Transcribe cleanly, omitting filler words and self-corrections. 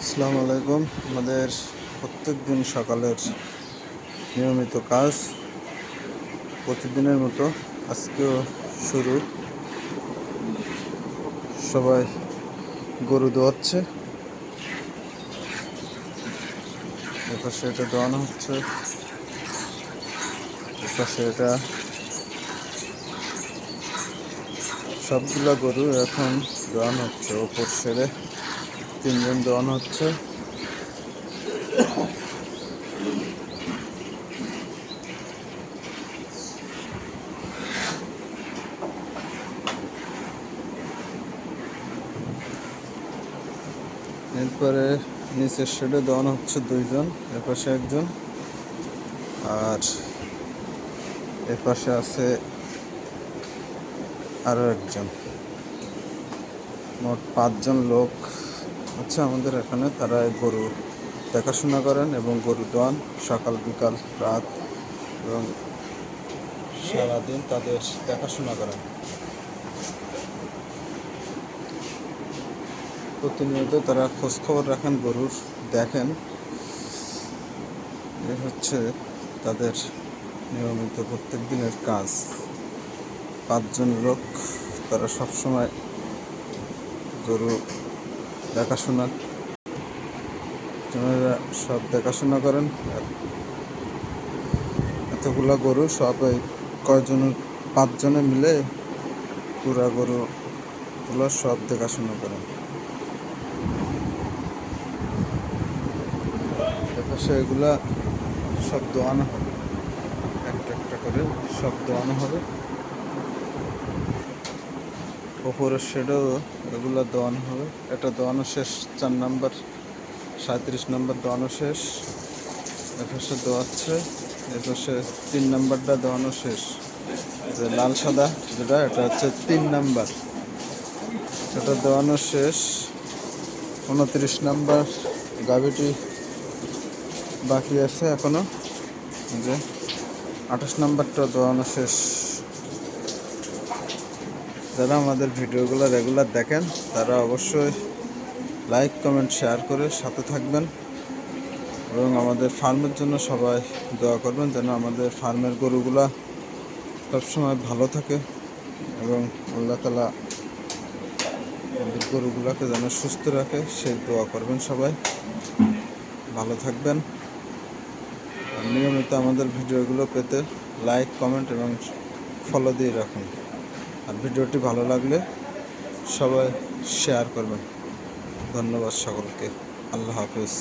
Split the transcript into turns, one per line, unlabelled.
আসসালামু আলাইকুম। আমাদের প্রত্যেক দিন সকালের নিয়মিত কাজ প্রতিদিনের মতো আজকেও শুরু। সবাই গরু দোয়াচ্ছে, এপাশে এটা দোয়ানো হচ্ছে, এপাশে এটা। সবগুলা গরু এখন দোয়ানো হচ্ছে, ওপর সেরে 3জন দোয়ানো হচ্ছে। এরপরে নিচের শেডে দোয়ানো হচ্ছে 2জন, এপাশে একজন, আর এপাশে আছে আরো একজন। মোট 5জন লোক আছে আমাদের এখানে। তারা গরু দেখাশোনা করেন এবং গরু দোয়ান সকাল বিকাল রাত, এবং সারাদিন তাদের দেখাশোনা করেন। প্রতিনিয়ত তারা খোঁজখবর রাখেন, গরুর দেখেন। এ হচ্ছে তাদের নিয়মিত প্রত্যেক দিনের কাজ। 5জন লোক, তারা সবসময় গরু দেখাশোনা সব দেখাশোনা করেন। এতগুলা গরু সবাই কয়জনের 5জনে মিলে পুরা গরুগুলো সব দেখাশোনা করেন। এপাশে এগুলা সব দোয়ানো হবে, একটা একটা করে সব দোয়ানো হবে। ওপরের শেডেও এগুলা দোয়ানো হবে। এটা দোয়ানো শেষ, 4 নাম্বার 37 নম্বর দোয়ানো শেষ। এপাশে দোয়াচ্ছে, এপাশে 3 নাম্বারটা দোয়ানো শেষ। যে লাল সাদা যেটা, এটা হচ্ছে 3 নাম্বার, এটা দোয়ানো শেষ। 29 নাম্বার গাভীটি বাকি আছে এখনো। যে 28 নাম্বারটা দোয়ানো শেষ। যারা আমাদের ভিডিওগুলো রেগুলার দেখেন তারা অবশ্যই লাইক কমেন্ট শেয়ার করে সাথে থাকবেন, এবং আমাদের ফার্মের জন্য সবাই দোয়া করবেন যেন আমাদের ফার্মের গরুগুলা সবসময় ভালো থাকে, এবং আল্লাহ তাআলা আমাদের গরুগুলাকে যেন সুস্থ রাখে সেই দোয়া করবেন। সবাই ভালো থাকবেন। আর নিয়মিত আমাদের ভিডিওগুলো পেতে লাইক কমেন্ট এবং ফলো দিয়ে রাখুন। আর ভিডিওটি ভালো লাগলে সবাই শেয়ার করবেন। ধন্যবাদ সকলকে। আল্লাহ হাফেজ।